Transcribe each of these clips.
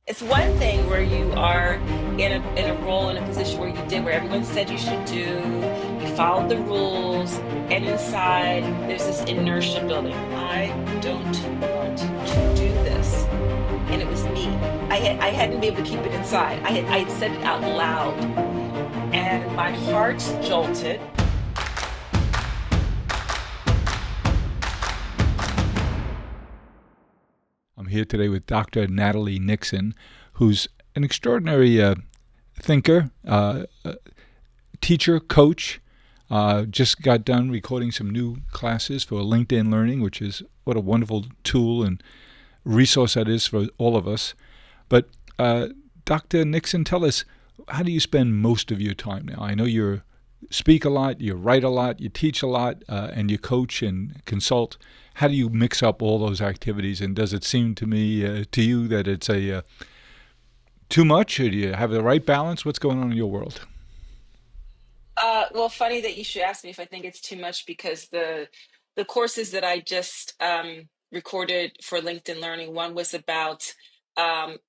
It's one thing where you are in a role, in a position where you did where everyone said you should do, you followed the rules, and inside there's this inertia building. I don't want to do this. And it was me. I hadn't been able to keep it inside. I had said it out loud, and my heart jolted. I'm here today with Dr. Natalie Nixon, who's an extraordinary thinker, teacher, coach. Just got done recording some new classes for LinkedIn Learning, which is what a wonderful tool and resource that is for all of us. But Dr. Nixon, tell us, how do you spend most of your time now? I know you speak a lot, you write a lot, you teach a lot, and you coach and consult. How do you mix up all those activities? And does it seem to you that it's too much, or do you have the right balance? What's going on in your world? Well, funny that you should ask me if I think it's too much because the courses that I just recorded for LinkedIn Learning, one was about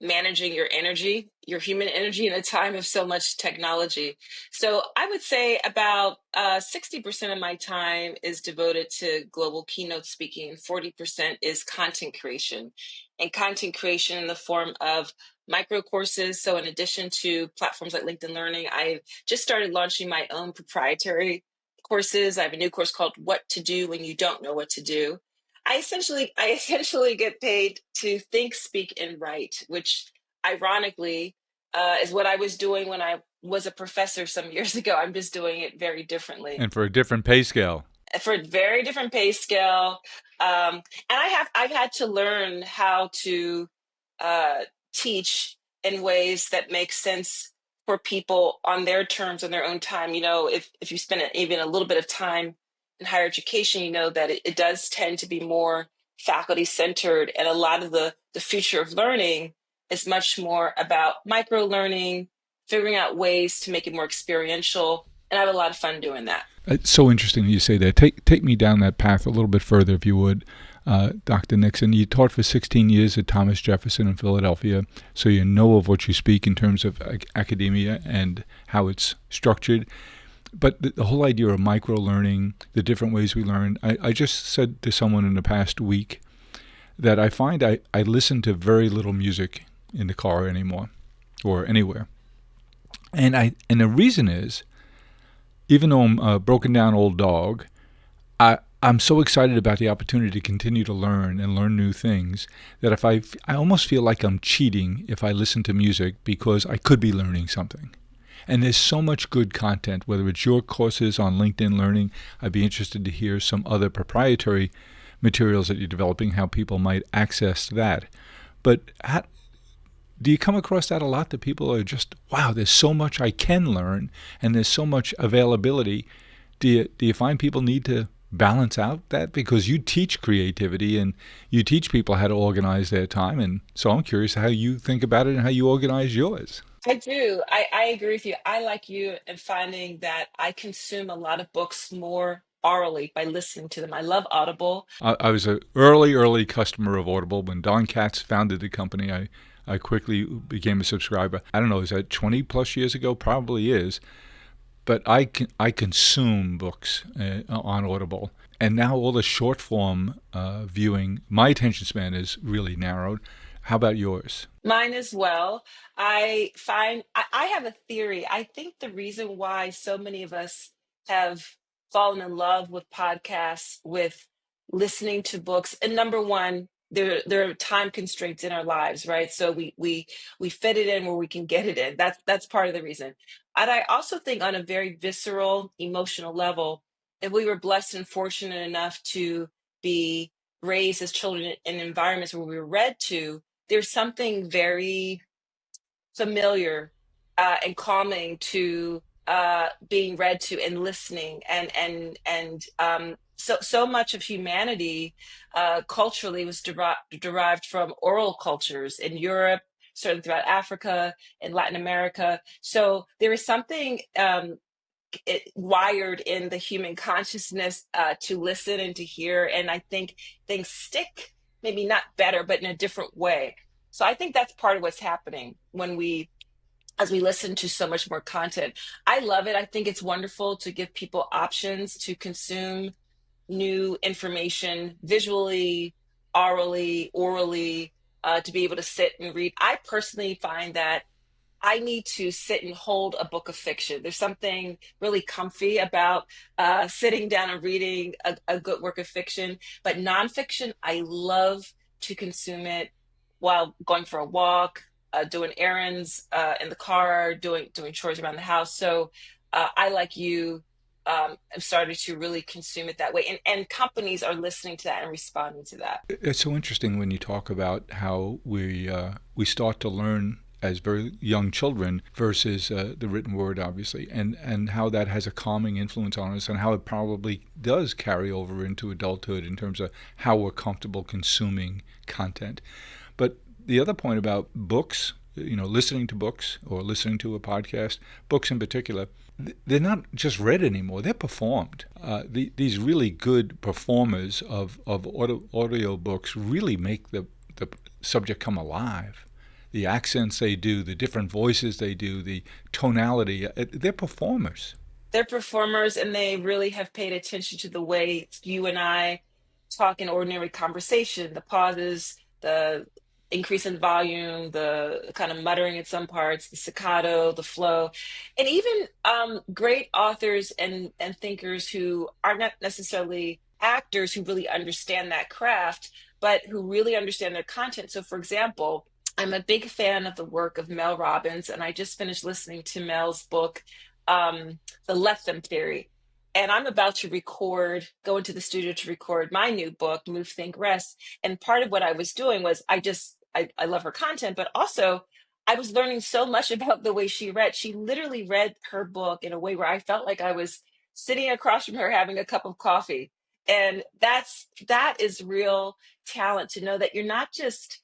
managing your energy, your human energy in a time of so much technology. So I would say about 60% of my time is devoted to global keynote speaking, and 40% is content creation. And content creation in the form of micro courses. So in addition to platforms like LinkedIn Learning, I just started launching my own proprietary courses. I have a new course called What to Do When You Don't Know What to Do. I essentially get paid to think, speak, and write, which ironically is what I was doing when I was a professor some years ago. I'm just doing it very differently And for a different pay scale. for a very different pay scale. And I've had to learn how to uh, teach in ways that make sense for people on their terms, on their own time. You know, if you spend even a little bit of time in higher education, you know that it does tend to be more faculty centered, and a lot of the future of learning is much more about micro learning, figuring out ways to make it more experiential, and I have a lot of fun doing that. It's so interesting you say that. Take me down that path a little bit further, if you would, Dr. Nixon. You taught for 16 years at Thomas Jefferson in Philadelphia, so you know of what you speak in terms of academia and how it's structured. But the whole idea of micro learning, the different ways we learn, I just said to someone in the past week that I find I listen to very little music in the car anymore or anywhere. And the reason is, even though I'm a broken down old dog, I'm so excited about the opportunity to continue to learn and learn new things that if I almost feel like I'm cheating if I listen to music because I could be learning something. And there's so much good content, whether it's your courses on LinkedIn Learning. I'd be interested to hear some other proprietary materials that you're developing, how people might access that. But do you come across that a lot, that people are just, wow, there's so much I can learn and there's so much availability? Do you find people need to balance out that? Because you teach creativity and you teach people how to organize their time. And so I'm curious how you think about it and how you organize yours. I do. I agree with you. I, like you, in finding that I consume a lot of books more orally by listening to them. I love Audible. I was an early customer of Audible. When Don Katz founded the company, I quickly became a subscriber. I don't know, is that 20 plus years ago? Probably is. But I consume books on Audible. And now all the short form viewing, my attention span is really narrowed. How about yours? Mine as well. I have a theory. I think the reason why so many of us have fallen in love with podcasts, with listening to books, and number one, there are time constraints in our lives, right? So we fit it in where we can get it in. That's part of the reason. And I also think on a very visceral, emotional level, if we were blessed and fortunate enough to be raised as children in environments where we were read to, there's something very familiar and calming to being read to and listening, and so much of humanity culturally was derived from oral cultures in Europe, certainly throughout Africa and Latin America. So there is something wired in the human consciousness to listen and to hear, and I think things stick, maybe not better, but in a different way. So I think that's part of what's happening as we listen to so much more content. I love it. I think it's wonderful to give people options to consume new information visually, orally, to be able to sit and read. I personally find that I need to sit and hold a book of fiction. There's something really comfy about sitting down and reading a good work of fiction. But nonfiction, I love to consume it while going for a walk, doing errands in the car, doing chores around the house. So I, like you, have started to really consume it that way. And companies are listening to that and responding to that. It's so interesting when you talk about how we start to learn as very young children versus the written word, obviously, and how that has a calming influence on us, and how it probably does carry over into adulthood in terms of how we're comfortable consuming content. But the other point about books, listening to books or listening to a podcast, books in particular, they're not just read anymore, they're performed. These really good performers of audio books really make the subject come alive. The accents they do, the different voices they do, the tonality, they're performers. They're performers, and they really have paid attention to the way you and I talk in ordinary conversation, the pauses, the increase in volume, the kind of muttering in some parts, the staccato, the flow, and even great authors and thinkers who are not necessarily actors who really understand that craft, but who really understand their content. So, for example, I'm a big fan of the work of Mel Robbins, and I just finished listening to Mel's book, The Let Them Theory. And I'm about to go into the studio to record my new book, Move, Think, Rest. And part of what I was doing was I love her content, but also I was learning so much about the way she read. She literally read her book in a way where I felt like I was sitting across from her having a cup of coffee. And that is real talent, to know that you're not just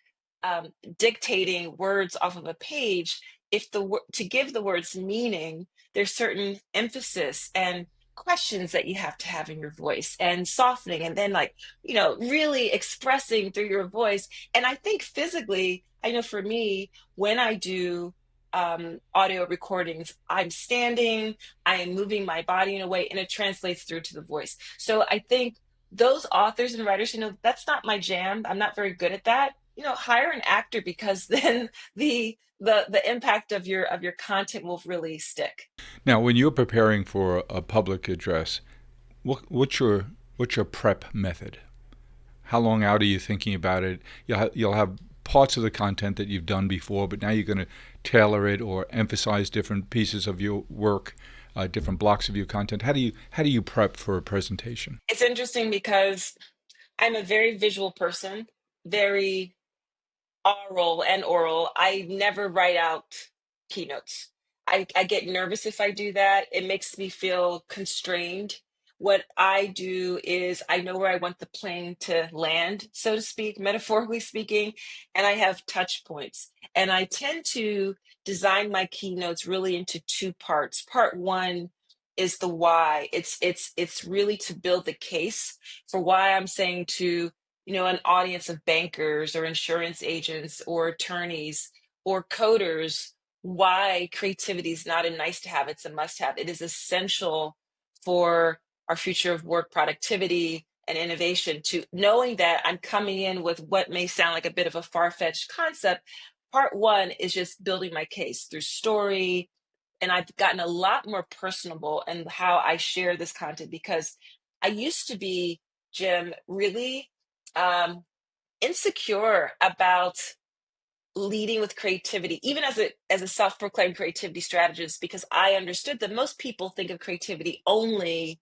dictating words off of a page. If to give the words meaning, there's certain emphasis and questions that you have to have in your voice, and softening, and then, like, really expressing through your voice. And I think physically, I know for me, when I do audio recordings, I'm standing, I am moving my body in a way, and it translates through to the voice. So I think those authors and writers, that's not my jam, I'm not very good at that, hire an actor, because then the impact of your content will really stick. Now, when you're preparing for a public address, what's your prep method? How long out are you thinking about it? You'll have parts of the content that you've done before, but now you're going to tailor it or emphasize different pieces of your work, different blocks of your content. How do you prep for a presentation? It's interesting because I'm a very visual person, very oral. I never write out keynotes. I get nervous if I do that. It makes me feel constrained. What I do is I know where I want the plane to land, so to speak, metaphorically speaking, and I have touch points. And I tend to design my keynotes really into two parts. Part one is the why. It's really to build the case for why I'm saying to an audience of bankers or insurance agents or attorneys or coders, why creativity is not a nice to have, it's a must have. It is essential for our future of work productivity and innovation. To knowing that I'm coming in with what may sound like a bit of a far-fetched concept, part one is just building my case through story. And I've gotten a lot more personable in how I share this content, because I used to be, Jim, really um, insecure about leading with creativity, even as a self-proclaimed creativity strategist, because I understood that most people think of creativity only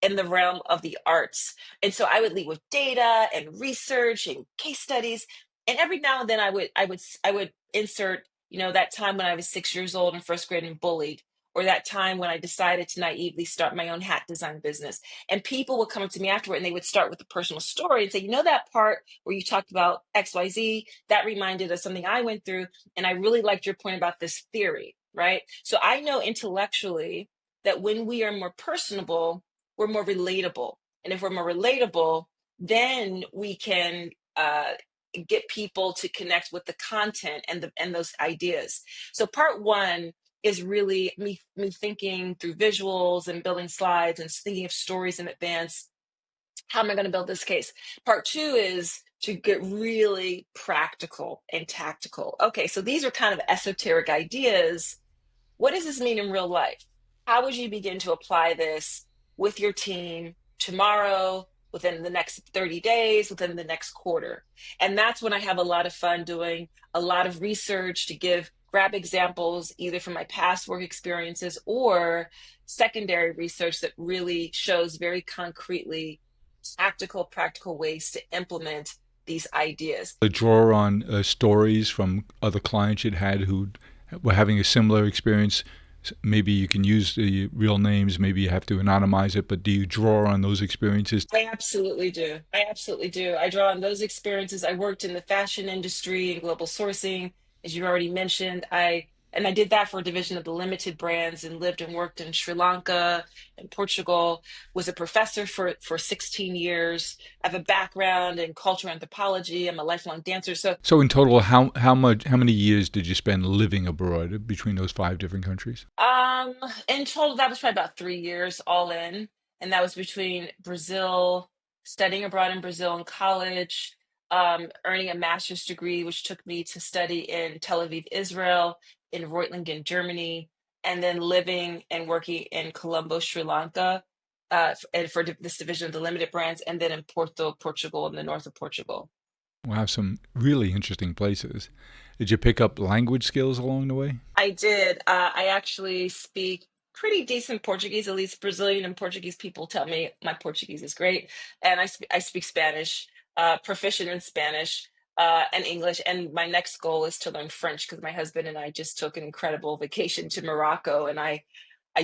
in the realm of the arts. And so I would lead with data and research and case studies. And every now and then I would insert, that time when I was 6 years old in first grade and bullied, or that time when I decided to naively start my own hat design business. And people would come up to me afterward, and they would start with a personal story and say, that part where you talked about XYZ, that reminded us something I went through. And I really liked your point about this theory, right? So I know intellectually that when we are more personable, we're more relatable. And if we're more relatable, then we can get people to connect with the content and those ideas. So part one is really me thinking through visuals and building slides and thinking of stories in advance. How am I going to build this case? Part two is to get really practical and tactical. Okay, so these are kind of esoteric ideas. What does this mean in real life? How would you begin to apply this with your team tomorrow, within the next 30 days, within the next quarter? And that's when I have a lot of fun doing a lot of research to grab examples either from my past work experiences or secondary research that really shows very concretely tactical, practical ways to implement these ideas. To draw on stories from other clients you'd had who were having a similar experience. Maybe you can use the real names, maybe you have to anonymize it, but do you draw on those experiences? I absolutely do. I absolutely do. I draw on those experiences. I worked in the fashion industry and global sourcing, as you already mentioned. I did that for a division of the limited brands and lived and worked in Sri Lanka and Portugal, was a professor for 16 years. I have a background in cultural anthropology. I'm a lifelong dancer. So in total, how many years did you spend living abroad between those 5 different countries? Um, in total, that was probably about 3 years all in. And that was between Brazil, studying abroad in Brazil in college, earning a master's degree, which took me to study in Tel Aviv, Israel, in Reutlingen, Germany, and then living and working in Colombo, Sri Lanka, and for this division of the limited brands, and then in Porto, Portugal, in the north of Portugal. Wow, some really interesting places. Did you pick up language skills along the way? I did. I actually speak pretty decent Portuguese. At least Brazilian and Portuguese people tell me my Portuguese is great, and I speak Spanish, proficient in Spanish and English. And my next goal is to learn French because my husband and I just took an incredible vacation to Morocco, and I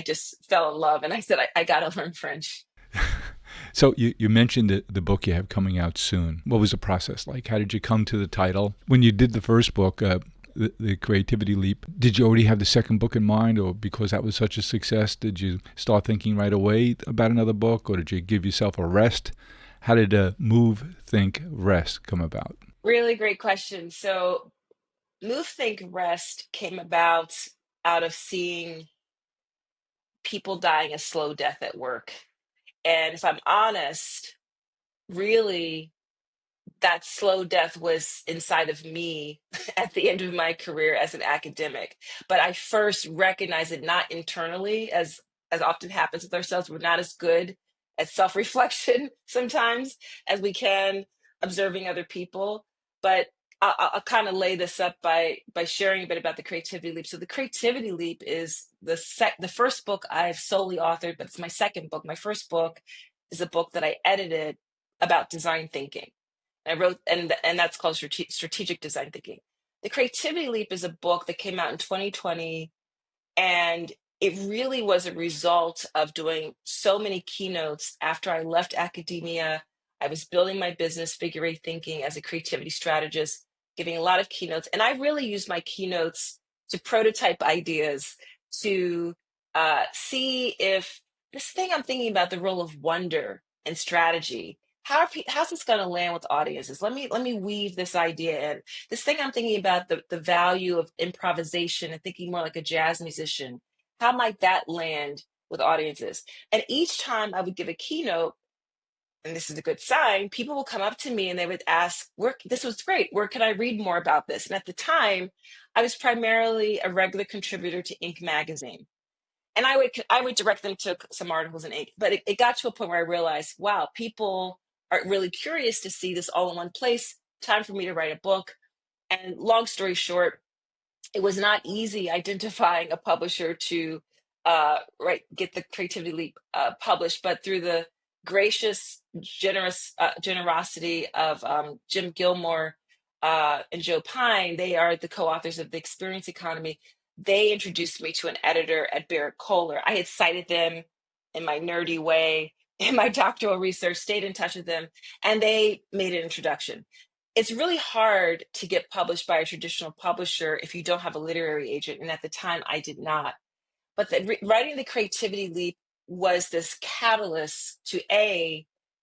just fell in love. And I said I got to learn French. So you mentioned the book you have coming out soon. What was the process like? How did you come to the title? When you did the first book, the Creativity Leap, did you already have the second book in mind, or because that was such a success, did you start thinking right away about another book, or did you give yourself a rest? How did Move, Think, Rest come about? Really great question. So Move, Think, Rest came about out of seeing people dying a slow death at work. And if I'm honest, really, that slow death was inside of me at the end of my career as an academic. But I first recognized it not internally, as often happens with ourselves. We're not as good at self-reflection sometimes as we can observing other people. But I'll kind of lay this up by sharing a bit about the Creativity Leap. So the Creativity Leap is the first book I've solely authored, but it's my second book. My first book is a book that I edited about design thinking. I wrote, and that's called strategic design thinking. The Creativity Leap is a book that came out in 2020, and it really was a result of doing so many keynotes after I left academia. I was building my business, Figure Eight Thinking, as a creativity strategist, giving a lot of keynotes. And I really used my keynotes to prototype ideas, to see if this thing I'm thinking about, the role of wonder and strategy, how's this going to land with audiences? Let me weave this idea in. This thing I'm thinking about, the value of improvisation and thinking more like a jazz musician. How might that land with audiences? And each time I would give a keynote, and this is a good sign, people will come up to me and they would ask, this was great. Where can I read more about this? And at the time, I was primarily a regular contributor to Inc. magazine. And I would direct them to some articles in Inc. But it got to a point where I realized, wow, people are really curious to see this all in one place. Time for me to write a book. And long story short, it was not easy identifying a publisher to get the Creativity Leap published, but through the gracious, generosity of Jim Gilmore and Joe Pine, they are the co-authors of The Experience Economy. They introduced me to an editor at Barrett Kohler. I had cited them in my nerdy way in my doctoral research, stayed in touch with them, and they made an introduction. It's really hard to get published by a traditional publisher if you don't have a literary agent. And at the time, I did not. But writing the Creativity Leap was this catalyst to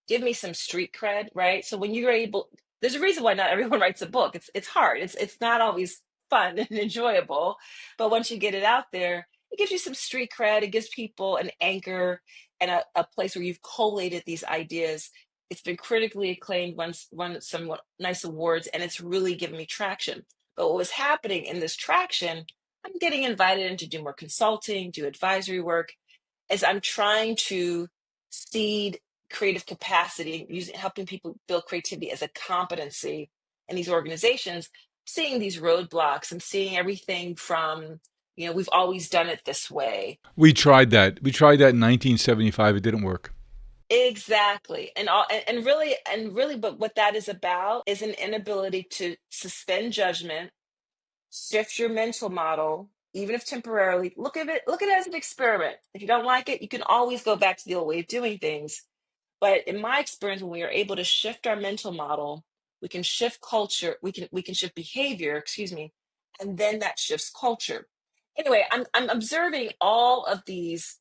give me some street cred, right? So when you're able, there's a reason why not everyone writes a book. It's hard. It's not always fun and enjoyable, but once you get it out there, it gives you some street cred. It gives people an anchor and a place where you've collated these ideas. It's been critically acclaimed, won some nice awards, and it's really given me traction. But what was happening in this traction, I'm getting invited in to do more consulting, do advisory work, as I'm trying to seed creative capacity, using helping people build creativity as a competency in these organizations. Seeing these roadblocks, I'm seeing everything from, we've always done it this way. We tried that. We tried that in 1975. It didn't work. Exactly. And really, but what that is about is an inability to suspend judgment, shift your mental model, even if temporarily. Look at it as an experiment. If you don't like it, you can always go back to the old way of doing things. But in my experience, when we are able to shift our mental model, we can shift culture, we can shift behavior, excuse me, and then that shifts culture. Anyway, I'm observing all of these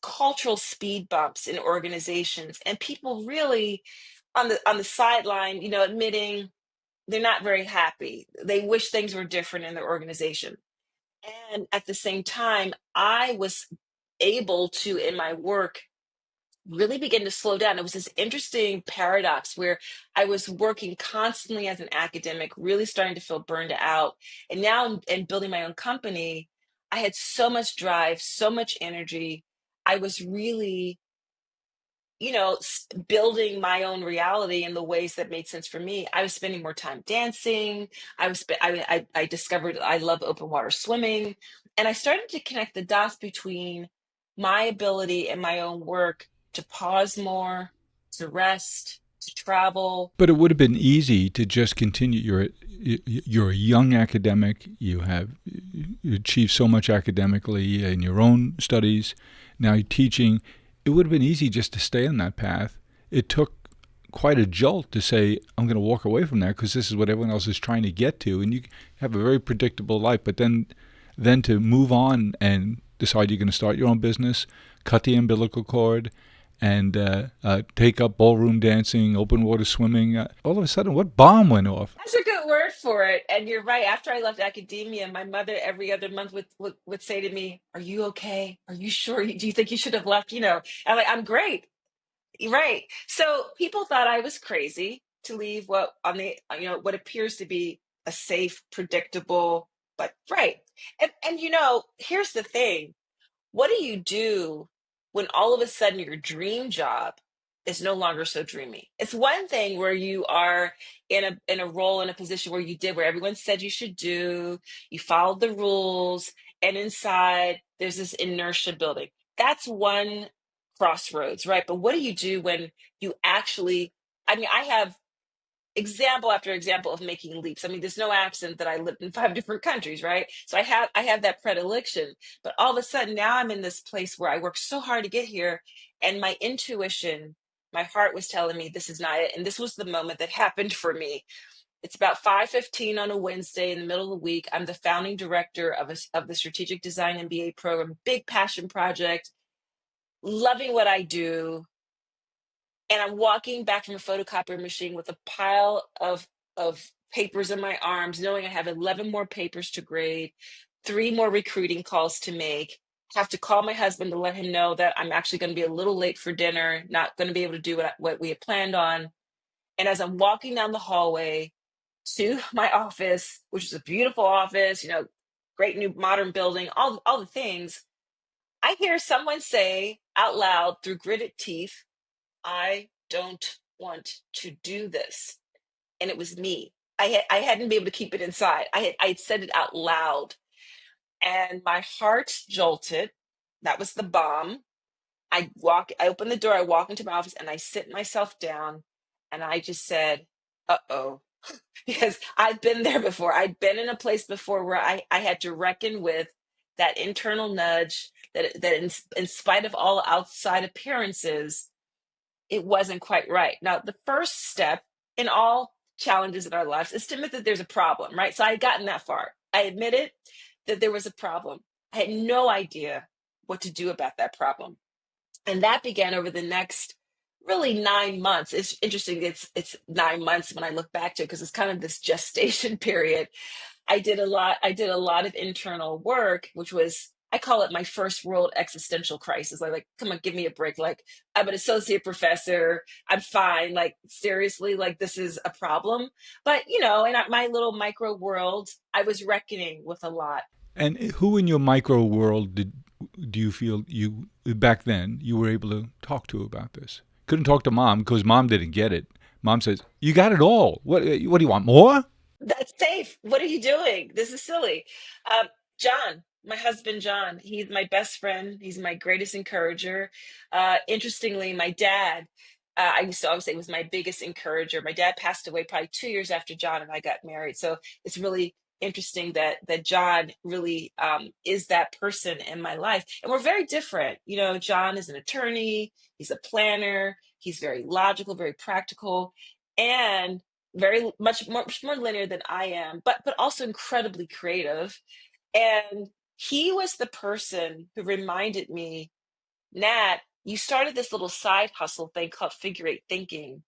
cultural speed bumps in organizations, and people really on the sideline, admitting they're not very happy. They wish things were different in their organization. And at the same time, I was able to, in my work, really begin to slow down. It was this interesting paradox where I was working constantly as an academic, really starting to feel burned out. And now, in building my own company, I had so much drive, so much energy. I was really, building my own reality in the ways that made sense for me. I was spending more time dancing. I discovered I love open water swimming, and I started to connect the dots between my ability and my own work to pause more, to rest, to travel. But it would have been easy to just continue. You're a young academic. You achieved so much academically in your own studies. Now you're teaching. It would have been easy just to stay on that path. It took quite a jolt to say, I'm going to walk away from that because this is what everyone else is trying to get to. And you have a very predictable life. But then to move on and decide you're going to start your own business, cut the umbilical cord, and take up ballroom dancing, open water swimming. All of a sudden, what bomb went off? That's a good word for it. And you're right. After I left academia, my mother every other month would say to me, "Are you okay? Are you sure? Do you think you should have left?" I'm like, "I'm great." Right. So people thought I was crazy to leave what appears to be a safe, predictable, but right. And here's the thing. What do you do when all of a sudden your dream job is no longer so dreamy? It's one thing where you are in a role, in a position where you did where everyone said you should do, you followed the rules, and inside there's this inertia building. That's one crossroads, right? But what do you do when you actually, I mean, I have example after example of making leaps. I mean, there's no accident that I lived in 5 different countries, right? So I have that predilection. But all of a sudden now I'm in this place where I worked so hard to get here, and my intuition, my heart was telling me this is not it. And this was the moment that happened for me. It's about 5:15 on a Wednesday in the middle of the week. I'm the founding director of the Strategic Design MBA program, big passion project, loving what I do, and I'm walking back from a photocopier machine with a pile of papers in my arms, knowing I have 11 more papers to grade, 3 more recruiting calls to make. Have to call my husband to let him know that I'm actually going to be a little late for dinner, not going to be able to do what we had planned on. And as I'm walking down the hallway to my office, which is a beautiful office, great new modern building, all the things, I hear someone say out loud through gritted teeth, "I don't want to do this." And it was me. I hadn't been able to keep it inside. I had said it out loud, and my heart jolted. That was the bomb. I open the door, I walk into my office, and I sit myself down, and I just said, "Uh-oh." Because I've been there before. I'd been in a place before where I had to reckon with that internal nudge that in spite of all outside appearances, it wasn't quite right. Now, the first step in all challenges in our lives is to admit that there's a problem, right? So I had gotten that far. I admitted that there was a problem. I had no idea what to do about that problem. And that began over the next really 9 months. It's interesting. It's 9 months when I look back to it because it's kind of this gestation period. I did a lot of internal work, which was, I call it my first world existential crisis. Like, come on, give me a break. Like, I'm an associate professor. I'm fine. Like, seriously, like this is a problem. But in my little micro world, I was reckoning with a lot. And who in your micro world do you feel you back then you were able to talk to about this? Couldn't talk to mom because mom didn't get it. Mom says, "You got it all. What do you want more?" That's safe. What are you doing? This is silly. John, my husband, John, he's my best friend. He's my greatest encourager. Interestingly, my dad, I used to always say was my biggest encourager. My dad passed away probably 2 years after John and I got married. So it's really interesting that John really is that person in my life. And we're very different. John is an attorney. He's a planner. He's very logical, very practical. And very much more linear than I am, but also incredibly creative. And he was the person who reminded me, Nat, you started this little side hustle thing called figure eight thinking.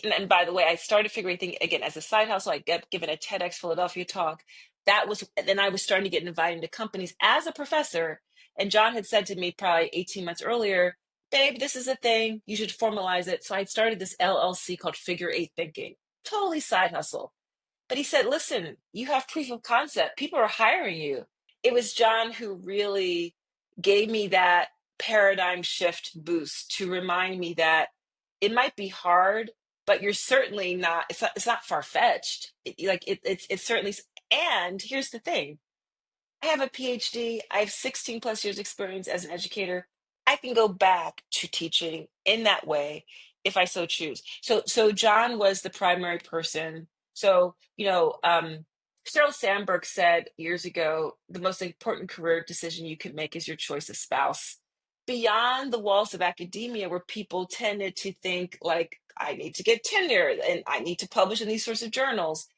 And by the way, I started figure eight thinking again as a side hustle. I got given a TEDx Philadelphia talk. Then I was starting to get invited to companies as a professor. And John had said to me probably 18 months earlier, babe, this is a thing. You should formalize it. So I started this LLC called Figure Eight Thinking, totally side hustle. But he said, listen, you have proof of concept. People are hiring you. It was John who really gave me that paradigm shift boost to remind me that it might be hard, but you're certainly not, it's not far-fetched. It's certainly, and here's the thing. I have a PhD. I have 16 plus years experience as an educator. I can go back to teaching in that way if I so choose. So John was the primary person. So, Sheryl Sandberg said years ago, the most important career decision you can make is your choice of spouse. Beyond the walls of academia, where people tended to think like, I need to get tenure and I need to publish in these sorts of journals,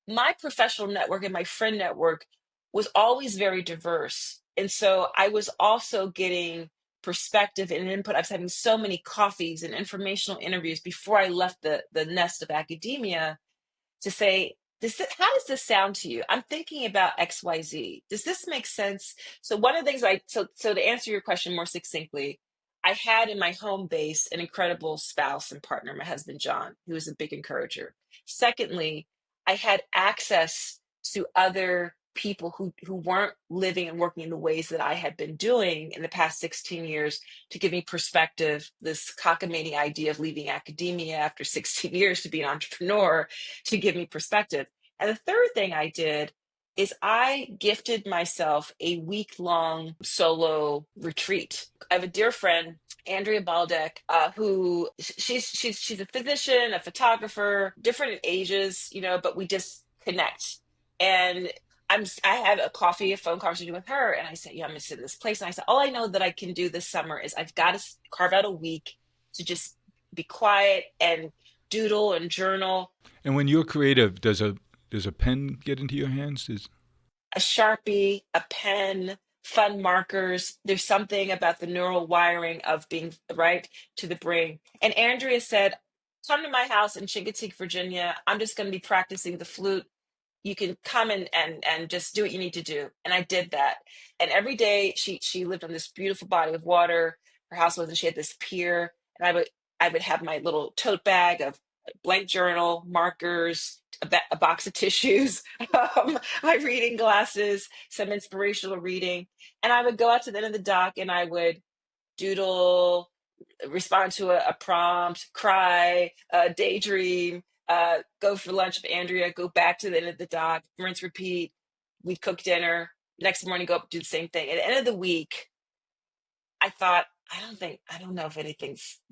my professional network and my friend network was always very diverse. And so I was also getting perspective and input. I was having so many coffees and informational interviews before I left the nest of academia to say, how does this sound to you? I'm thinking about XYZ. Does this make sense? So one of the things so to answer your question more succinctly, I had in my home base an incredible spouse and partner, my husband, John, who was a big encourager. Secondly, I had access to other people who weren't living and working in the ways that I had been doing in the past 16 years to give me perspective, this cockamamie idea of leaving academia after 16 years to be an entrepreneur to give me perspective. And the third thing I did is I gifted myself a week-long solo retreat. I have a dear friend, Andrea Baldeck, who she's a physician, a photographer, different in ages, but we just connect. And I had a phone conversation with her, and I said, "Yeah, I'm gonna sit in this place." And I said, "All I know that I can do this summer is I've got to carve out a week to just be quiet and doodle and journal." And when you're creative, does a pen get into your hands? A Sharpie, a pen, fun markers. There's something about the neural wiring of being right to the brain. And Andrea said, "Come to my house in Chincoteague, Virginia. I'm just going to be practicing the flute. You can come and just do what you need to do." And I did that. And every day she lived on this beautiful body of water. Her house was, and she had this pier. And I would have my little tote bag of blank journal, markers, a box of tissues, my reading glasses, some inspirational reading. And I would go out to the end of the dock and I would doodle, respond to a prompt, cry, daydream, go for lunch with Andrea, go back to the end of the dock, rinse, repeat. We'd cook dinner. Next morning, go up, do the same thing. At the end of the week, I thought, I don't know if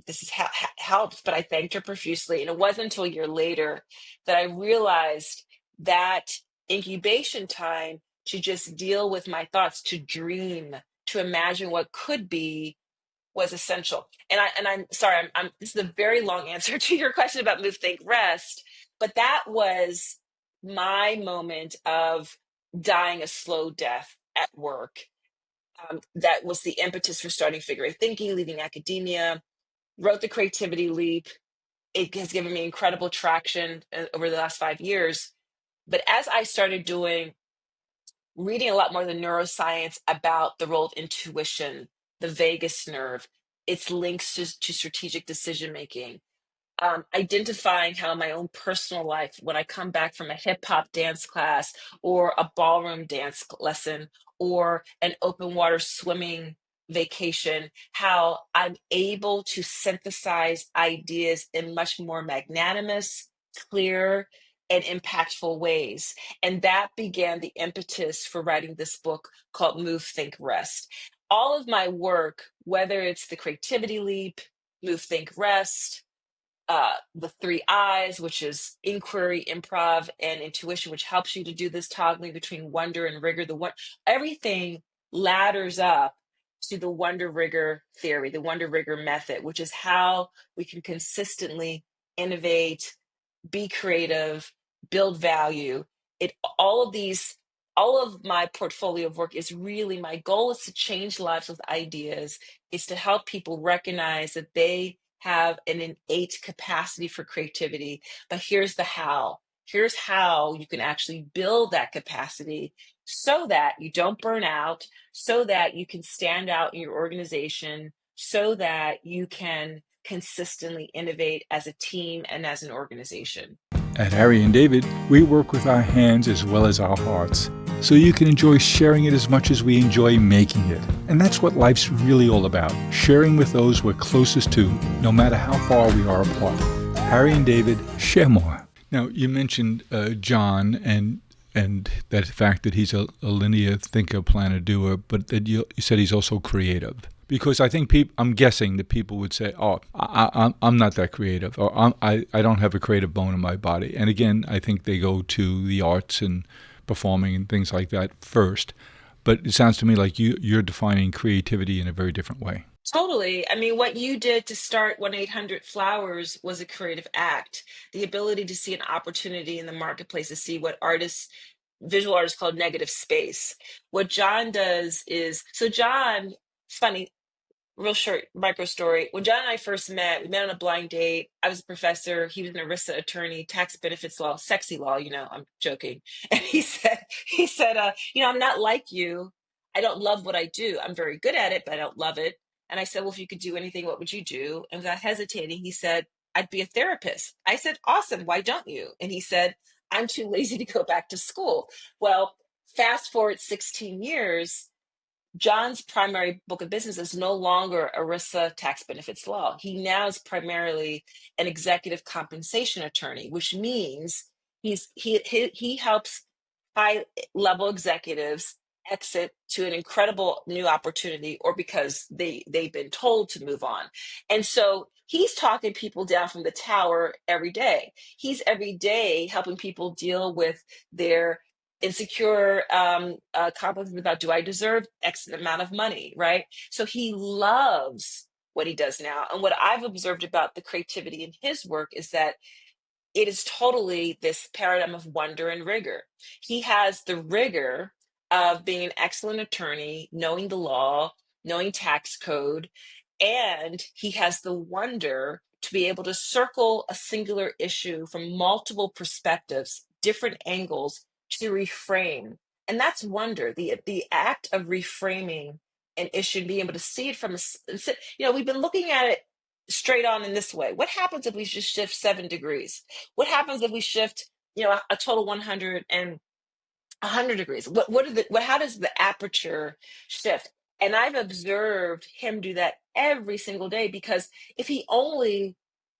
this has helped, but I thanked her profusely. And it wasn't until a year later that I realized that incubation time to just deal with my thoughts, to dream, to imagine what could be was essential. And I'm sorry, this is a very long answer to your question about move, think, rest, but that was my moment of dying a slow death at work. That was the impetus for starting figure eight thinking, leaving academia, wrote the Creativity Leap. It has given me incredible traction over the last 5 years. But as I started reading a lot more of the neuroscience about the role of intuition, the vagus nerve, its links to strategic decision making, identifying how in my own personal life, when I come back from a hip hop dance class or a ballroom dance lesson or an open water swimming vacation, how I'm able to synthesize ideas in much more magnanimous, clear, and impactful ways. And that began the impetus for writing this book called Move, Think, Rest. All of my work, whether it's the Creativity Leap, Move, Think, Rest, the three I's, which is inquiry, improv, and intuition, which helps you to do this toggling between wonder and rigor. Everything ladders up to the wonder rigor theory, the wonder rigor method, which is how we can consistently innovate, be creative, build value. It all of my portfolio of work is really, my goal is to change lives with ideas, is to help people recognize that they have an innate capacity for creativity. But here's the how. Here's how you can actually build that capacity so that you don't burn out, so that you can stand out in your organization, so that you can consistently innovate as a team and as an organization. At Harry and David, we work with our hands as well as our hearts, so you can enjoy sharing it as much as we enjoy making it. And that's what life's really all about, sharing with those we're closest to, no matter how far we are apart. Harry and David, share more. Now, you mentioned John and that fact that he's a linear thinker, planner, doer, but that you said he's also creative. Because I think I'm guessing that people would say, "Oh, I'm not that creative," or I don't have a creative bone in my body." And again, I think they go to the arts and performing and things like that first. But it sounds to me like you're defining creativity in a very different way. Totally. I mean, what you did to start 1-800-Flowers was a creative act. The ability to see an opportunity in the marketplace, to see what visual artists call negative space. What John does is, so John, funny, real short micro story. When John and I first met, we met on a blind date. I was a professor. He was an ERISA attorney, tax benefits law, sexy law, I'm joking. And he said, I'm not like you. I don't love what I do. I'm very good at it, but I don't love it. And I said, well, if you could do anything, what would you do? And without hesitating, he said, I'd be a therapist. I said, awesome. Why don't you? And he said, I'm too lazy to go back to school. Well, fast forward 16 years, John's primary book of business is no longer ERISA tax benefits law. He now is primarily an executive compensation attorney, which means he helps high level executives exit to an incredible new opportunity, or because they've been told to move on. And so he's talking people down from the tower every day. He's every day helping people deal with their insecure conflicts about, do I deserve X amount of money, right? So he loves what he does now. And what I've observed about the creativity in his work is that it is totally this paradigm of wonder and rigor. He has the rigor of being an excellent attorney, knowing the law, knowing tax code, and he has the wonder to be able to circle a singular issue from multiple perspectives, different angles, to reframe. And that's wonder, the act of reframing an issue and being able to see it we've been looking at it straight on in this way. What happens if we just shift 7 degrees? What happens if we shift, a total 100 and 100 degrees? How does the aperture shift? And I've observed him do that every single day, because if he only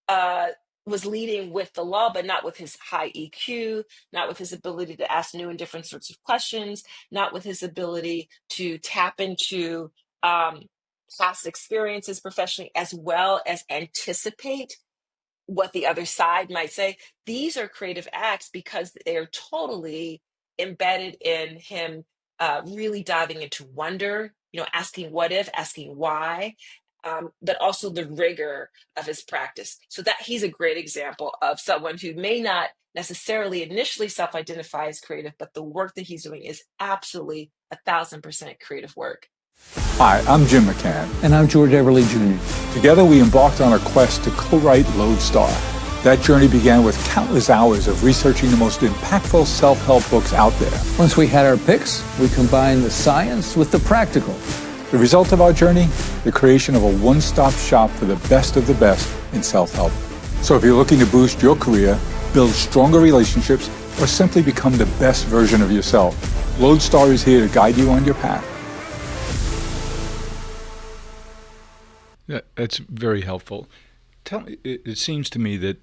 uh, was leading with the law, but not with his high EQ, not with his ability to ask new and different sorts of questions, not with his ability to tap into past experiences professionally, as well as anticipate what the other side might say. These are creative acts because they are totally embedded in him really diving into wonder, asking what if, asking why, but also the rigor of his practice. So that he's a great example of someone who may not necessarily initially self-identify as creative, but the work that he's doing is absolutely 1,000% creative work. Hi, I'm Jim McCann. And I'm George Everly Jr. Together we embarked on a quest to co-write Lodestar. That journey began with countless hours of researching the most impactful self-help books out there. Once we had our picks, we combined the science with the practical. The result of our journey? The creation of a one-stop shop for the best of the best in self-help. So if you're looking to boost your career, build stronger relationships, or simply become the best version of yourself, Lodestar is here to guide you on your path. That's very helpful. Tell me, it seems to me that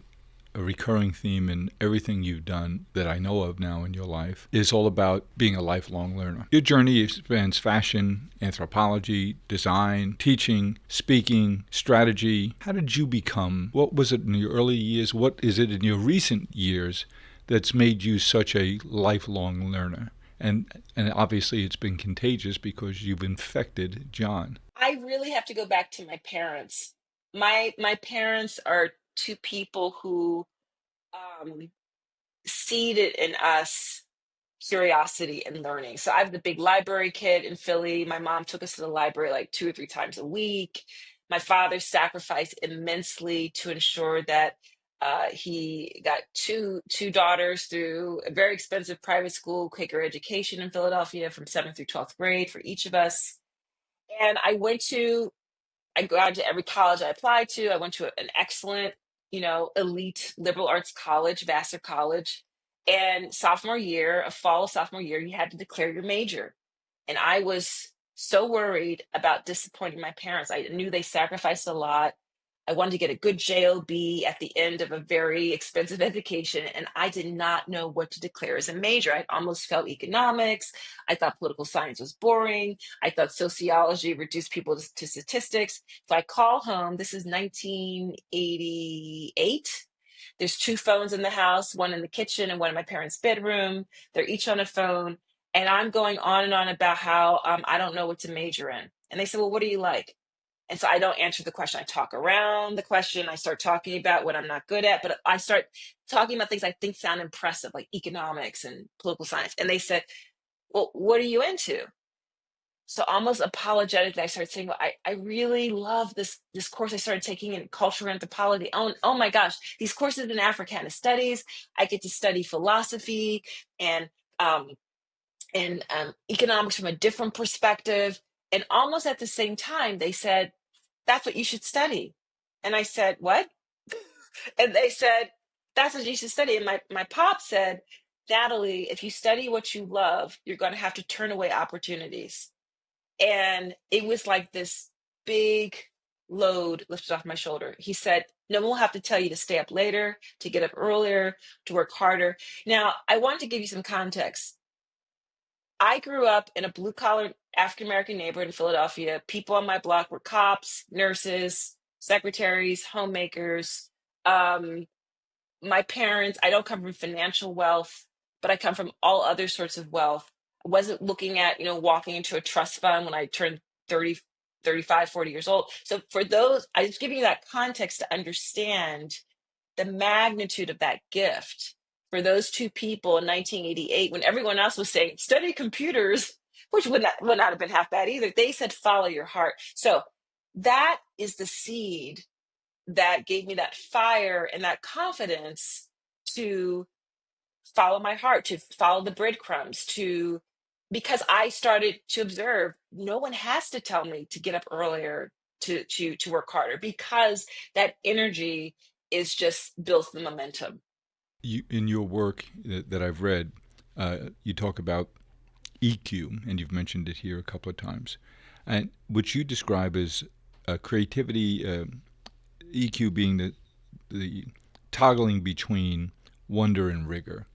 a recurring theme in everything you've done that I know of now in your life is all about being a lifelong learner. Your journey spans fashion, anthropology, design, teaching, speaking, strategy. How did you become? What was it in your early years? What is it in your recent years that's made you such a lifelong learner? And obviously it's been contagious because you've infected John. I really have to go back to my parents. My parents are two people who seeded in us curiosity and learning. So I'm the big library kid in Philly. My mom took us to the library like 2 or 3 times a week. My father sacrificed immensely to ensure that he got two daughters through a very expensive private school, Quaker education in Philadelphia from 7th through 12th grade for each of us. And I got to every college I applied to. I went to an excellent, elite liberal arts college, Vassar College. And fall of sophomore year, you had to declare your major. And I was so worried about disappointing my parents. I knew they sacrificed a lot. I wanted to get a good JOB at the end of a very expensive education, and I did not know what to declare as a major. I almost felt economics. I thought political science was boring. I thought sociology reduced people to statistics. So I call home. This is 1988. There's two phones in the house, one in the kitchen and one in my parents' bedroom. They're each on a phone. And I'm going on and on about how I don't know what to major in. And they said, well, what do you like? And so I don't answer the question. I talk around the question. I start talking about what I'm not good at, but I start talking about things I think sound impressive, like economics and political science. And they said, well, what are you into? So almost apologetically, I started saying, well, I really love this course I started taking in cultural anthropology. Oh my gosh, these courses in Africana studies, I get to study philosophy and um, economics from a different perspective. And almost at the same time, they said, that's what you should study. And I said, what? And they said, that's what you should study. And my pop said, Natalie, if you study what you love, you're going to have to turn away opportunities. And it was like this big load lifted off my shoulder. He said, no one will have to tell you to stay up later, to get up earlier, to work harder. Now, I want to give you some context. I grew up in a blue collar African American neighborhood in Philadelphia. People on my block were cops, nurses, secretaries, homemakers. Um, my parents, I don't come from financial wealth, but I come from all other sorts of wealth. I wasn't looking at, walking into a trust fund when I turned 30, 35, 40 years old. So for those, I was giving you that context to understand the magnitude of that gift for those two people in 1988, when everyone else was saying, study computers, which would not have been half bad either. They said, follow your heart. So that is the seed that gave me that fire and that confidence to follow my heart, to follow the breadcrumbs, because I started to observe no one has to tell me to get up earlier, to work harder, because that energy is just builds the momentum. In your work that I've read, you talk about EQ, and you've mentioned it here a couple of times, and which you describe as creativity, EQ being the toggling between wonder and rigor.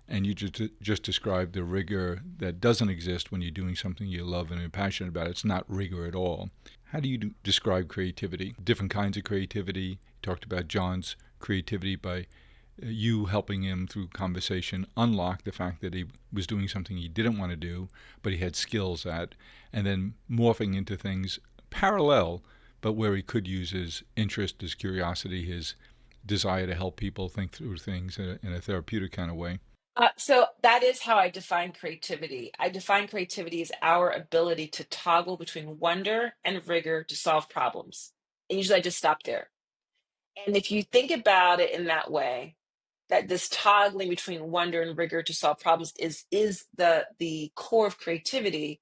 And you just described the rigor that doesn't exist when you're doing something you love and are passionate about. It's not rigor at all. How do you describe creativity? Different kinds of creativity. You talked about John's creativity by you helping him through conversation unlock the fact that he was doing something he didn't want to do, but he had skills at, and then morphing into things parallel, but where he could use his interest, his curiosity, his desire to help people think through things in a therapeutic kind of way. So that is how I define creativity. I define creativity as our ability to toggle between wonder and rigor to solve problems. And usually I just stop there. And if you think about it in that way, that this toggling between wonder and rigor to solve problems is the core of creativity,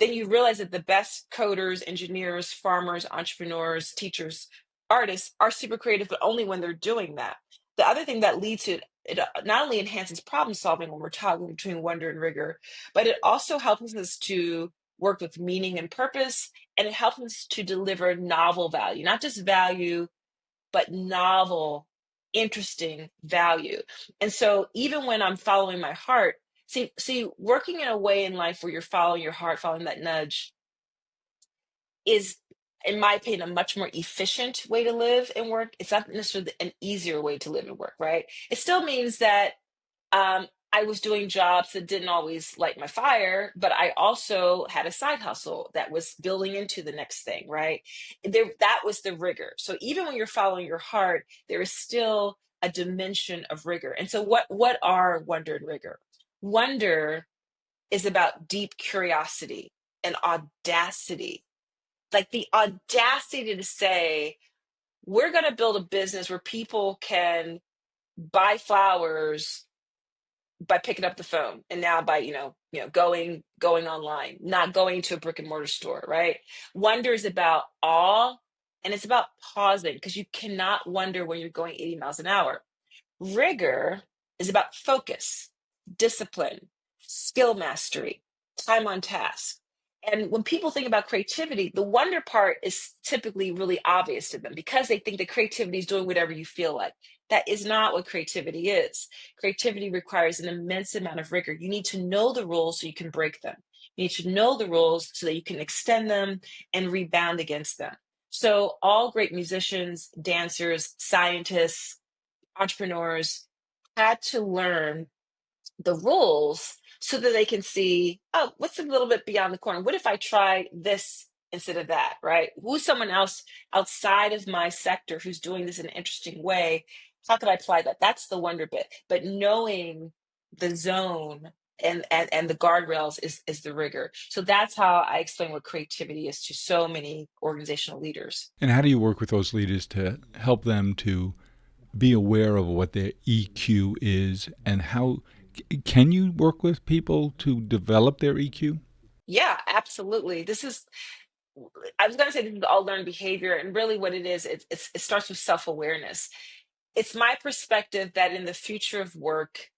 then you realize that the best coders, engineers, farmers, entrepreneurs, teachers, artists are super creative, but only when they're doing that. The other thing that leads to it not only enhances problem solving when we're toggling between wonder and rigor, but it also helps us to work with meaning and purpose, and it helps us to deliver novel value, not just value but novel, interesting value. And so even when I'm following my heart, working in a way in life where you're following your heart, following that nudge is, in my opinion, a much more efficient way to live and work. It's not necessarily an easier way to live and work, right? It still means that I was doing jobs that didn't always light my fire, but I also had a side hustle that was building into the next thing, right? That was the rigor. So even when you're following your heart, there is still a dimension of rigor. And so what are wonder and rigor? Wonder is about deep curiosity and audacity, like the audacity to say, we're going to build a business where people can buy flowers by picking up the phone, and now by going online, not going to a brick and mortar store, right? Wonder is about awe, and it's about pausing, because you cannot wonder when you're going 80 miles an hour. Rigor is about focus, discipline, skill mastery, time on task. And when people think about creativity, the wonder part is typically really obvious to them because they think that creativity is doing whatever you feel like. That is not what creativity is. Creativity requires an immense amount of rigor. You need to know the rules so you can break them. You need to know the rules so that you can extend them and rebound against them. So all great musicians, dancers, scientists, entrepreneurs had to learn the rules so that they can see, oh, what's a little bit beyond the corner? What if I try this instead of that, right? Who's someone else outside of my sector who's doing this in an interesting way? How could I apply that? That's the wonder bit. But knowing the zone and the guardrails is the rigor. So that's how I explain what creativity is to so many organizational leaders. And how do you work with those leaders to help them to be aware of what their EQ is, and how can you work with people to develop their EQ? Yeah, absolutely. I was going to say this is all learned behavior, and really what it is, it starts with self-awareness. It's my perspective that in the future of work,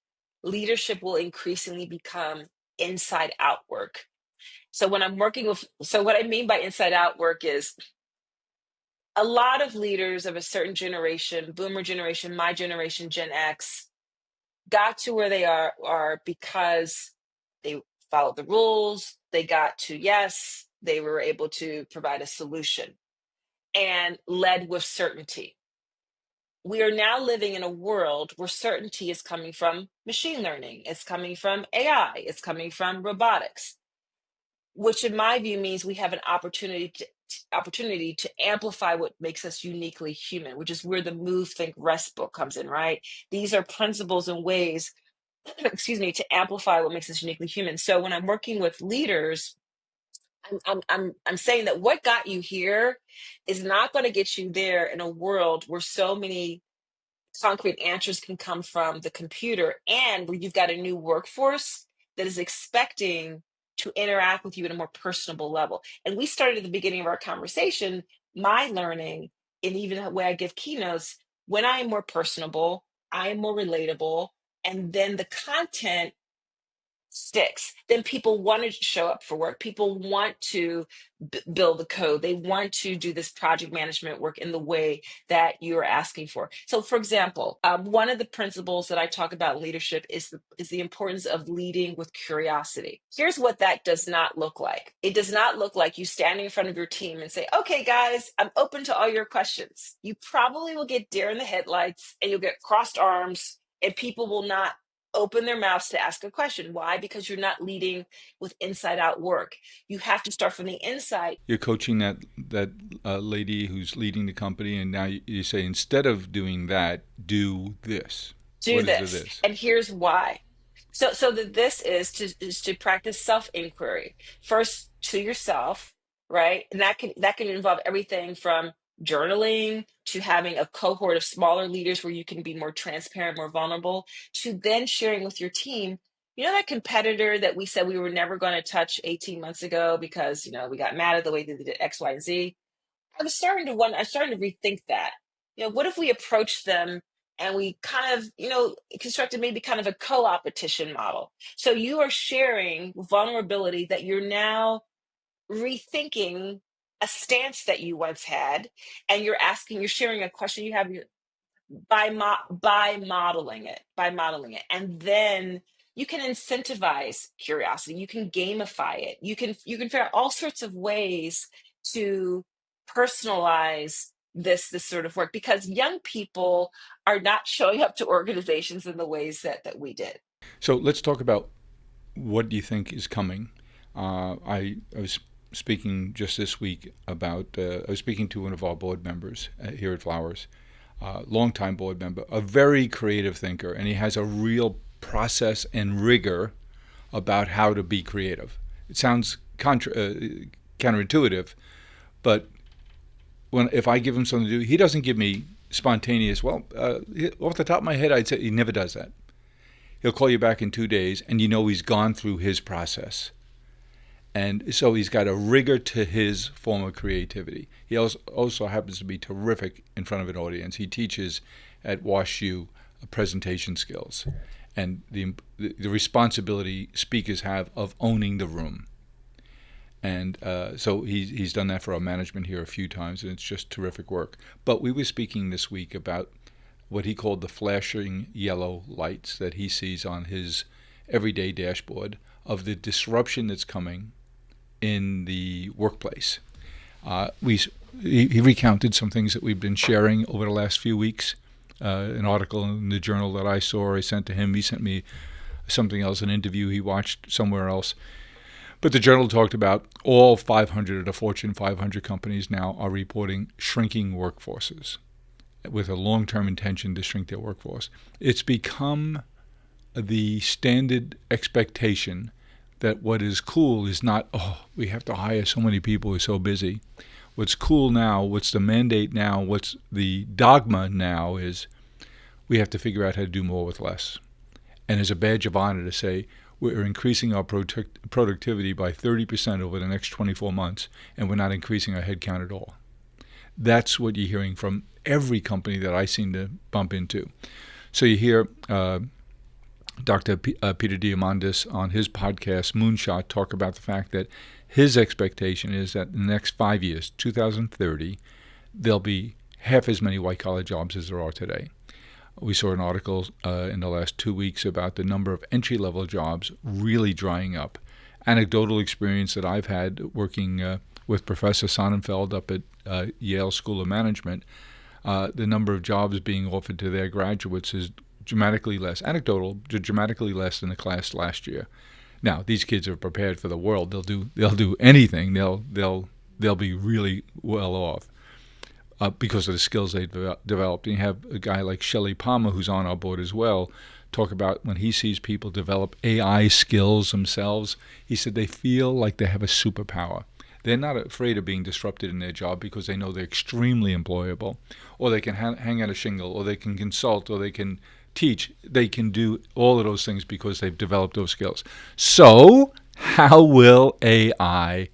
leadership will increasingly become inside out work. So what I mean by inside out work is a lot of leaders of a certain generation, boomer generation, my generation, Gen X, got to where they are because they followed the rules, they got to yes, they were able to provide a solution and led with certainty. We are now living in a world where certainty is coming from machine learning, it's coming from AI, it's coming from robotics, which in my view means we have an opportunity to amplify what makes us uniquely human, which is where the Move, Think, Rest book comes in, right? These are principles and ways, excuse me, to amplify what makes us uniquely human. So when I'm working with leaders, I'm saying that what got you here is not going to get you there in a world where so many concrete answers can come from the computer, and where you've got a new workforce that is expecting to interact with you at a more personable level. And we started at the beginning of our conversation, my learning, and even the way I give keynotes, when I am more personable, I am more relatable, and then the content sticks, then people want to show up for work. People want to build the code. They want to do this project management work in the way that you're asking for. So, for example, one of the principles that I talk about in leadership is the importance of leading with curiosity. Here's what that does not look like. It does not look like you standing in front of your team and say, okay, guys, I'm open to all your questions. You probably will get deer in the headlights and you'll get crossed arms, and people will not open their mouths to ask a question. Why? Because you're not leading with inside out work. You have to start from the inside. You're coaching that lady who's leading the company, and now you say instead of doing that, do this. Do What is the this. this? And here's why. This is to practice self-inquiry first to yourself, right? And that can involve everything from journaling to having a cohort of smaller leaders where you can be more transparent, more vulnerable, to then sharing with your team. You know that competitor that we said we were never going to touch 18 months ago because we got mad at the way they did X, Y, and Z. I'm starting to rethink that. What if we approach them and we kind of, constructed maybe kind of a co-opetition model? So you are sharing vulnerability that you're now rethinking a stance that you once had, and you're sharing a question you have by modeling it, and then you can incentivize curiosity, you can gamify it, you can figure out all sorts of ways to personalize this sort of work, because young people are not showing up to organizations in the ways that we did. So let's talk about what do you think is coming. I was speaking just this week about, I was speaking to one of our board members here at Flowers, longtime board member, a very creative thinker, and he has a real process and rigor about how to be creative. It sounds counterintuitive, but if I give him something to do, he doesn't give me spontaneous. Well, off the top of my head, I'd say he never does that. He'll call you back in 2 days, and he's gone through his process. And so he's got a rigor to his form of creativity. He also happens to be terrific in front of an audience. He teaches at WashU presentation skills and the responsibility speakers have of owning the room. And so he's done that for our management here a few times, and it's just terrific work. But we were speaking this week about what he called the flashing yellow lights that he sees on his everyday dashboard of the disruption that's coming in the workplace. He recounted some things that we've been sharing over the last few weeks. An article in the journal that I saw, I sent to him. He sent me something else, an interview he watched somewhere else. But the journal talked about all 500 of the Fortune 500 companies now are reporting shrinking workforces with a long-term intention to shrink their workforce. It's become the standard expectation that what is cool is not, we have to hire so many people, we're so busy. What's cool now, what's the mandate now, what's the dogma now is we have to figure out how to do more with less. And as a badge of honor to say, we're increasing our productivity by 30% over the next 24 months, and we're not increasing our headcount at all. That's what you're hearing from every company that I seem to bump into. So you hear Dr. Peter Diamandis on his podcast Moonshot talk about the fact that his expectation is that in the next 5 years, 2030, there'll be half as many white-collar jobs as there are today. We saw an article in the last 2 weeks about the number of entry-level jobs really drying up. Anecdotal experience that I've had working with Professor Sonnenfeld up at Yale School of Management, the number of jobs being offered to their graduates is dramatically less, dramatically less than the class last year. Now, these kids are prepared for the world. They'll do anything. They'll be really well off because of the skills they've developed. And you have a guy like Shelley Palmer, who's on our board as well, talk about when he sees people develop AI skills themselves, he said they feel like they have a superpower. They're not afraid of being disrupted in their job because they know they're extremely employable, or they can hang out a shingle, or they can consult, or they can teach. They can do all of those things because they've developed those skills. So how will AI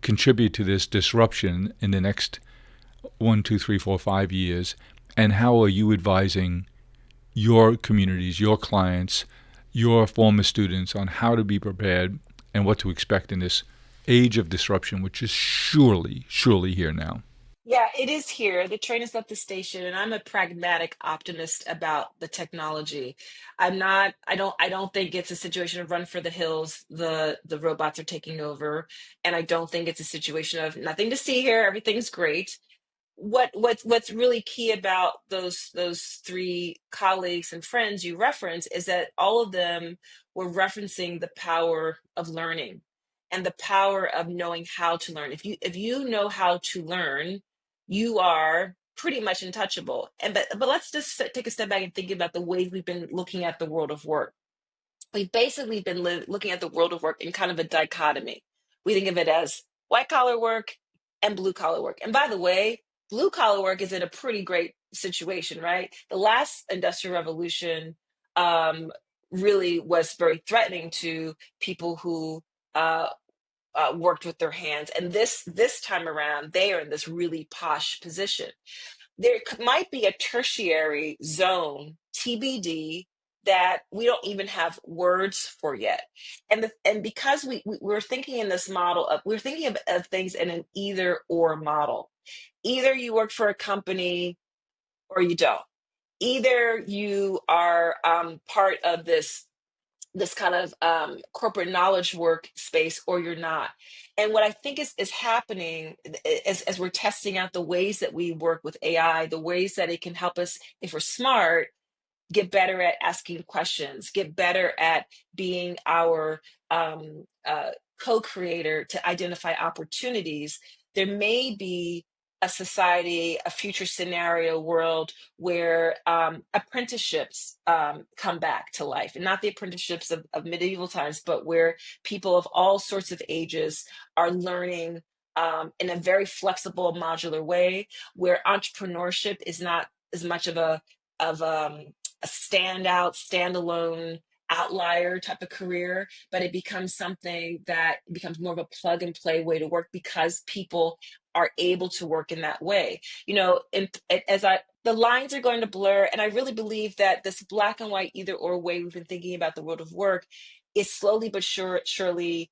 contribute to this disruption in the next 1, 2, 3, 4, 5 years? And how are you advising your communities, your clients, your former students on how to be prepared and what to expect in this age of disruption, which is surely here now? Yeah, it is here. The train has left the station, and I'm a pragmatic optimist about the technology. I don't think it's a situation of run for the hills. The robots are taking over, and I don't think it's a situation of nothing to see here, everything's great. What's really key about those three colleagues and friends you reference is that all of them were referencing the power of learning and the power of knowing how to learn. If you know how to learn, you are pretty much untouchable. But let's just take a step back and think about the ways we've been looking at the world of work. We've basically been looking at the world of work in kind of a dichotomy. We think of it as white collar work and blue collar work. And by the way, blue collar work is in a pretty great situation, right? The last industrial revolution really was very threatening to people who worked with their hands. And this time around, they are in this really posh position. There might be a tertiary zone, TBD, that we don't even have words for yet. And because we're thinking in this model of, we're thinking of things in an either or model. Either you work for a company or you don't. Either you are part of this kind of corporate knowledge work space, or you're not. And what I think is happening as we're testing out the ways that we work with AI, the ways that it can help us, if we're smart, get better at asking questions, get better at being our co-creator to identify opportunities. There may be a society, a future scenario world where apprenticeships come back to life, and not the apprenticeships of medieval times, but where people of all sorts of ages are learning in a very flexible, modular way, where entrepreneurship is not as much of a standout, standalone outlier type of career, but it becomes something that becomes more of a plug and play way to work because people are able to work in that way. You know, the lines are going to blur, and I really believe that this black and white either or way we've been thinking about the world of work is slowly but surely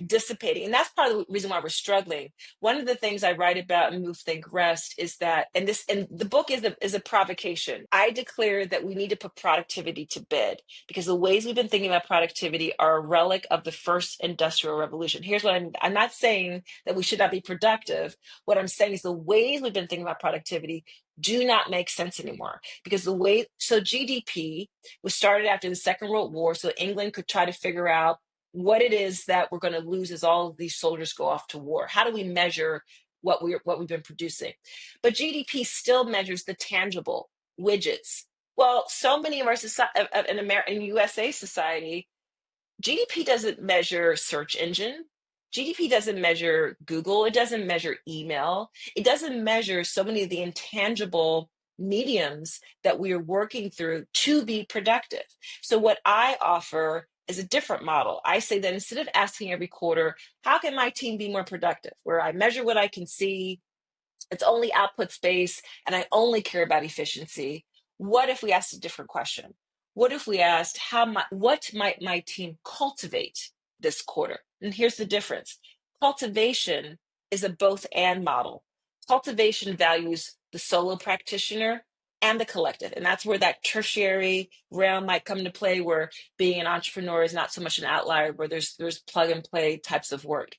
dissipating, and that's part of the reason why we're struggling. One of the things I write about in Move, Think, Rest is that, and the book is a provocation. I declare that we need to put productivity to bed, because the ways we've been thinking about productivity are a relic of the first industrial revolution. Here's what I'm not saying that we should not be productive. What I'm saying is the ways we've been thinking about productivity do not make sense anymore, because so GDP was started after the Second World War, so England could try to figure out what it is that we're going to lose as all of these soldiers go off to war. How do we measure what we've been producing? But GDP still measures the tangible widgets. Well, so many of our society in USA society, GDP doesn't measure search engine. GDP doesn't measure Google. It doesn't measure email. It doesn't measure so many of the intangible mediums that we are working through to be productive. So what I offer is a different model. I say that instead of asking every quarter, how can my team be more productive? Where I measure what I can see, it's only output space, and I only care about efficiency. What if we asked a different question? What if we asked, what might my team cultivate this quarter? And here's the difference. Cultivation is a both and model. Cultivation values the solo practitioner and the collective. And that's where that tertiary realm might come into play, where being an entrepreneur is not so much an outlier, where there's plug and play types of work.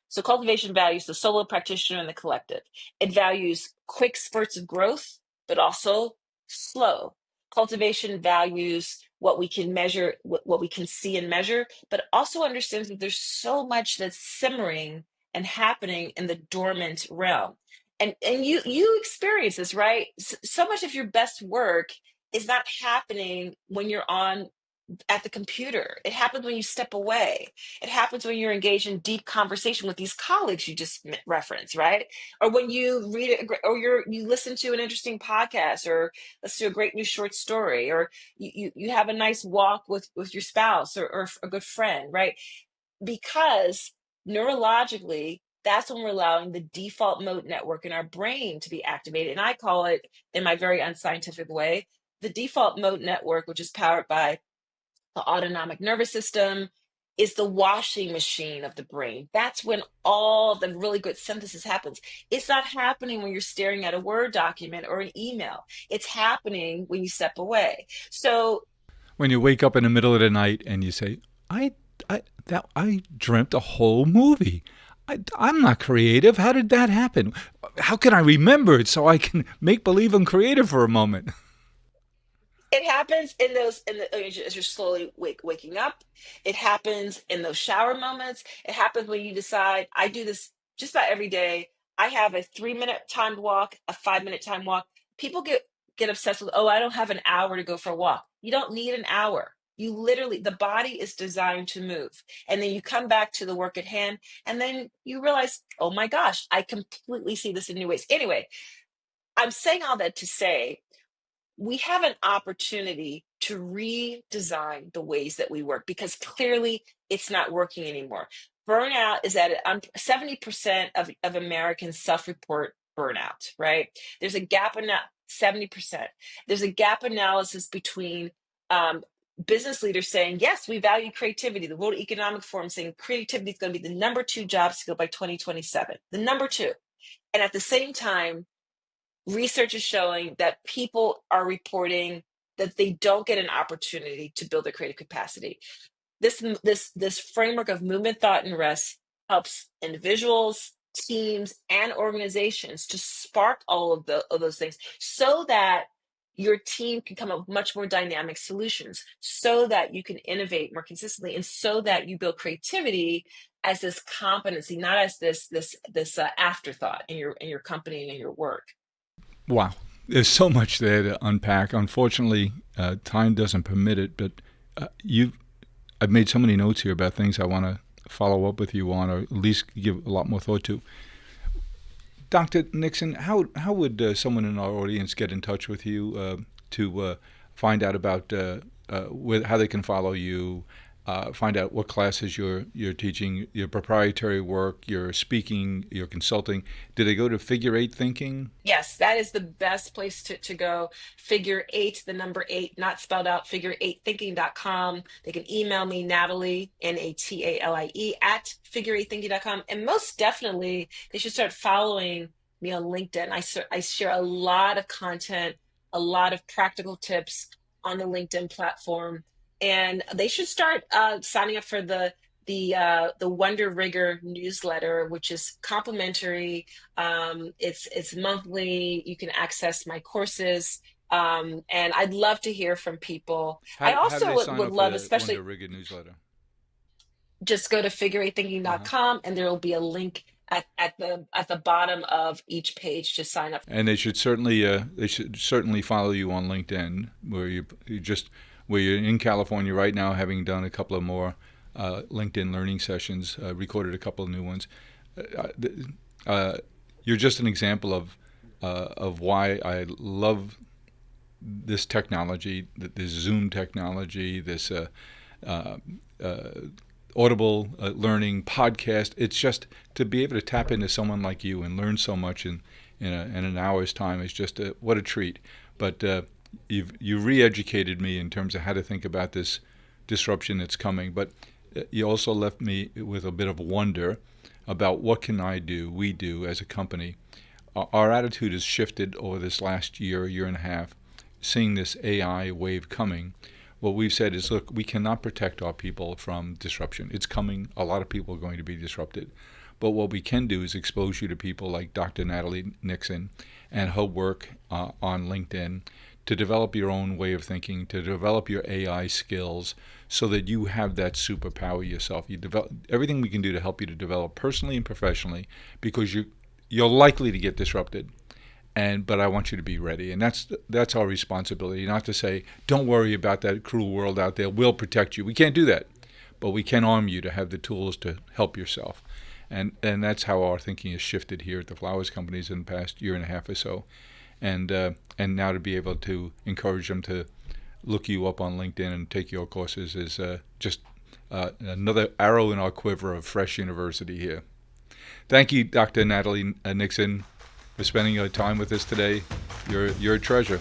So cultivation values the solo practitioner and the collective. It values quick spurts of growth, but also slow. Cultivation values what we can measure, what we can see and measure, but also understands that there's so much that's simmering and happening in the dormant realm. And you experience this, right? So much of your best work is not happening when you're on at the computer. It happens when you step away. It happens when you're engaged in deep conversation with these colleagues you just referenced, right? Or when you read it, or you listen to an interesting podcast, or listen to a great new short story, or you have a nice walk with your spouse, or a good friend, right? Because neurologically, that's when we're allowing the default mode network in our brain to be activated. And I call it, in my very unscientific way, the default mode network, which is powered by the autonomic nervous system, is the washing machine of the brain. That's when all the really good synthesis happens. It's not happening when you're staring at a Word document or an email. It's happening when you step away. So when you wake up in the middle of the night and you say, I dreamt a whole movie. I'm not creative. How did that happen? How can I remember it so I can make believe I'm creative for a moment? it happens in those, as you're slowly waking up. It happens in those shower moments. It happens when you decide, I do this just about every day. I have a 3-minute timed walk, a 5-minute time walk. People get obsessed with, oh, I don't have an hour to go for a walk. You don't need an hour. You literally, the body is designed to move. And then you come back to the work at hand, and then you realize, oh my gosh, I completely see this in new ways. Anyway, I'm saying all that to say, we have an opportunity to redesign the ways that we work, because clearly it's not working anymore. Burnout is at 70% of Americans self-report burnout, right? There's a gap in that 70%. There's a gap analysis between business leaders saying, yes, we value creativity. The World Economic Forum saying creativity is going to be the number 2 job skill by 2027, the number 2. And at the same time, research is showing that people are reporting that they don't get an opportunity to build their creative capacity. This framework of movement, thought, and rest helps individuals, teams, and organizations to spark all of those things, so that your team can come up with much more dynamic solutions, so that you can innovate more consistently, and so that you build creativity as this competency, not as this afterthought in your company and in your work. Wow. There's so much there to unpack. Unfortunately, time doesn't permit it, but I've made so many notes here about things I want to follow up with you on, or at least give a lot more thought to. Dr. Nixon, how would someone in our audience get in touch with you to find out about how they can follow you, find out what classes you're teaching, your proprietary work, your speaking, your consulting? Do they go to Figure 8 Thinking? Yes, that is the best place to go. Figure 8, the number 8, not spelled out, figure8thinking.com. They can email me, Natalie, Natalie, at figure8thinking.com. And most definitely, they should start following me on LinkedIn. I share a lot of content, a lot of practical tips on the LinkedIn platform. And they should start signing up for the Wonder Rigor newsletter, which is complimentary. It's monthly. You can access my courses, and I'd love to hear from people. I How do also they sign would up love, for the especially, Wonder Rigor newsletter? just go to figure8thinking.com, and there will be a link at the bottom of each page to sign up. And they should certainly follow you on LinkedIn, where you're in California right now, having done a couple of more LinkedIn learning sessions, recorded a couple of new ones. You're just an example of why I love this technology, this Zoom technology, this Audible learning podcast. It's just to be able to tap into someone like you and learn so much in an hour's time is just what a treat. But you re-educated me in terms of how to think about this disruption that's coming. But you also left me with a bit of wonder about what we do as a company. Our attitude has shifted over this last year and a half, seeing this AI wave coming. What we've said is, look, we cannot protect our people from disruption. It's coming. A lot of people are going to be disrupted. But what we can do is expose you to people like Dr. Natalie Nixon and her work on LinkedIn to develop your own way of thinking, to develop your AI skills so that you have that superpower yourself. You develop everything we can do to help you to develop personally and professionally, because you're likely to get disrupted. But I want you to be ready, and that's our responsibility. Not to say, don't worry about that cruel world out there. We'll protect you. We can't do that, but we can arm you to have the tools to help yourself. And that's how our thinking has shifted here at the Flowers Companies in the past year and a half or so. And now to be able to encourage them to look you up on LinkedIn and take your courses is just another arrow in our quiver of fresh university here. Thank you, Dr. Natalie Nixon, for spending your time with us today. You're a treasure.